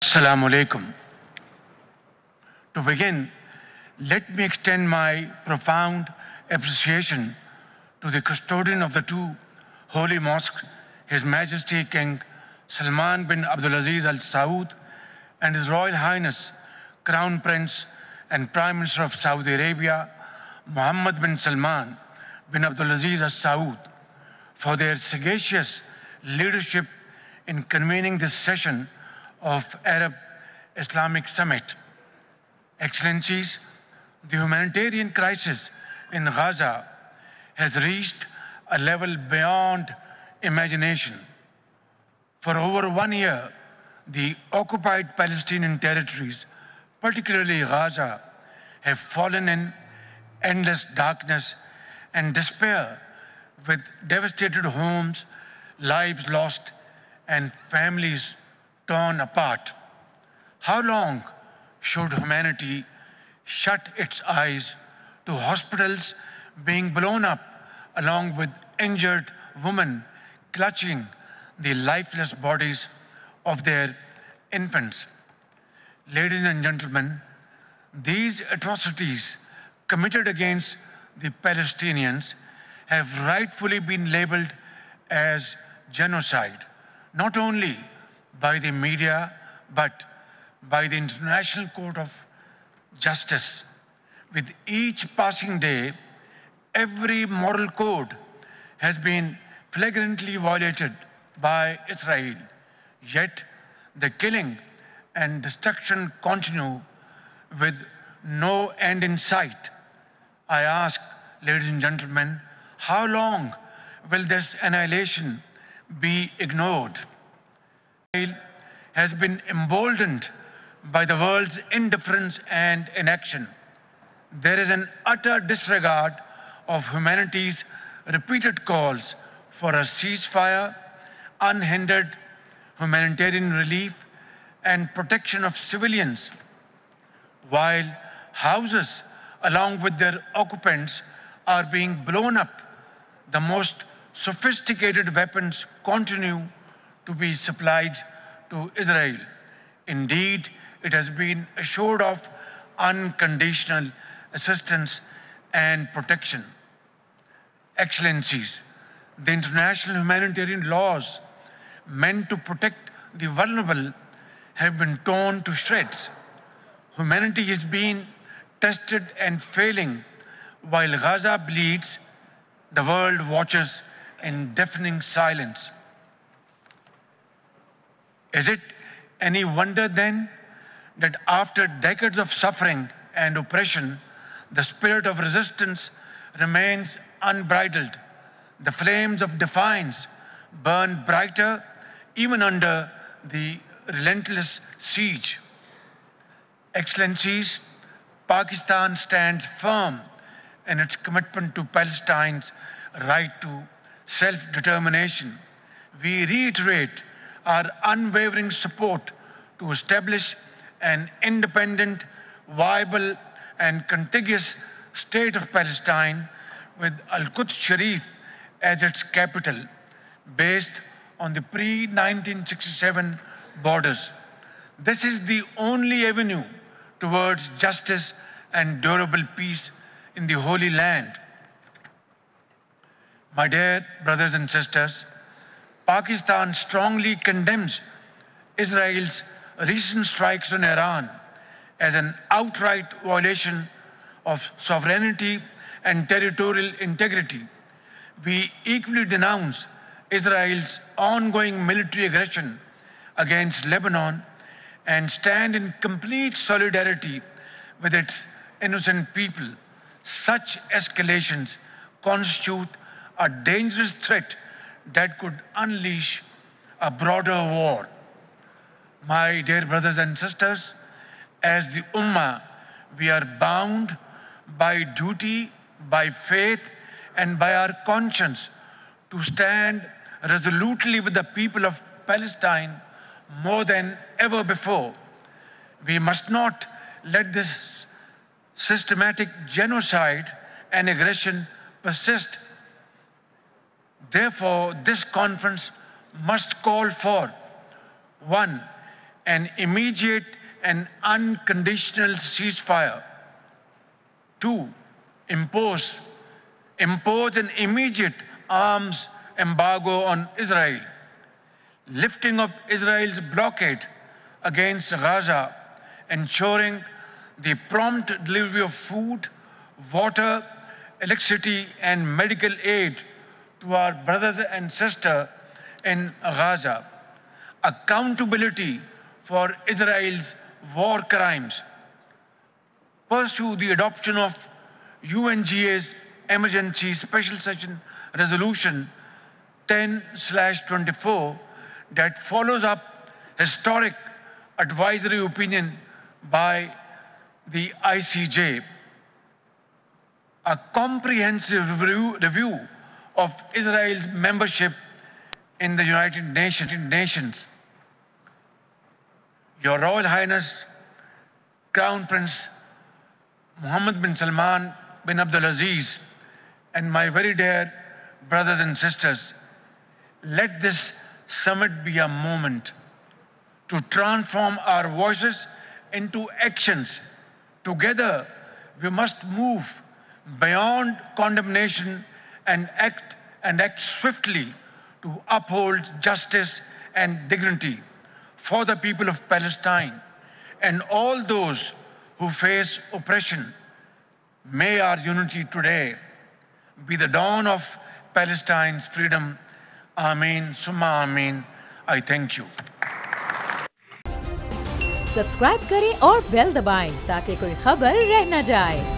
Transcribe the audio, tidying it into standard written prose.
Assalamu alaikum. To begin, let me extend my profound appreciation to the custodian of the two holy mosques, His Majesty King Salman bin Abdulaziz Al Saud, and His Royal Highness Crown Prince and Prime Minister of Saudi Arabia, Mohammed bin Salman bin Abdulaziz Al Saud, for their sagacious leadership in convening this session of Arab Islamic Summit. Excellencies, the humanitarian crisis in Gaza has reached a level beyond imagination. For over 1 year, the occupied Palestinian territories, particularly Gaza, have fallen in endless darkness and despair, with devastated homes, lives lost, and families torn apart. How long should humanity shut its eyes to hospitals being blown up along with injured women clutching the lifeless bodies of their infants? Ladies and gentlemen, these atrocities committed against the Palestinians have rightfully been labeled as genocide, not only by the media, but by the International Court of Justice. With each passing day, every moral code has been flagrantly violated by Israel. Yet, the killing and destruction continue with no end in sight. I ask, ladies and gentlemen, how long will this annihilation be ignored? Israel has been emboldened by the world's indifference and inaction. There is an utter disregard of humanity's repeated calls for a ceasefire, unhindered humanitarian relief, and protection of civilians, while houses, along with their occupants, are being blown up. The most sophisticated weapons continue to be supplied to Israel. Indeed, it has been assured of unconditional assistance and protection. Excellencies, the international humanitarian laws meant to protect the vulnerable have been torn to shreds. Humanity is being tested and failing. While Gaza bleeds, the world watches in deafening silence. Is it any wonder then that after decades of suffering and oppression, the spirit of resistance remains unbridled? The flames of defiance burn brighter even under the relentless siege. Excellencies, Pakistan stands firm in its commitment to Palestine's right to self-determination. We reiterate our unwavering support to establish an independent, viable, and contiguous state of Palestine with Al-Quds Sharif as its capital, based on the pre-1967 borders. This is the only avenue towards justice and durable peace in the Holy Land. My dear brothers and sisters, Pakistan strongly condemns Israel's recent strikes on Iran as an outright violation of sovereignty and territorial integrity. We equally denounce Israel's ongoing military aggression against Lebanon and stand in complete solidarity with its innocent people. Such escalations constitute a dangerous threat that could unleash a broader war. My dear brothers and sisters, as the Ummah, we are bound by duty, by faith, and by our conscience to stand resolutely with the people of Palestine more than ever before. We must not let this systematic genocide and aggression persist. Therefore, this conference must call for 1. an immediate and unconditional ceasefire. 2, impose an immediate arms embargo on Israel, lifting of Israel's blockade against Gaza, ensuring the prompt delivery of food, water, electricity, and medical aid to our brothers and sisters in Gaza, accountability for Israel's war crimes, pursue the adoption of UNGA's Emergency Special Session Resolution 10/24 that follows up historic advisory opinion by the ICJ, a comprehensive review of Israel's membership in the United Nations. Your Royal Highness, Crown Prince Mohammed bin Salman bin Abdulaziz, and my very dear brothers and sisters, let this summit be a moment to transform our voices into actions. Together, we must move beyond condemnation and act swiftly to uphold justice and dignity for the people of Palestine and all those who face oppression. May our unity today be the dawn of Palestine's freedom. Ameen, summa ameen. I thank you. Subscribe करें और bell दबाएं ताकि कोई खबर रह न जाए।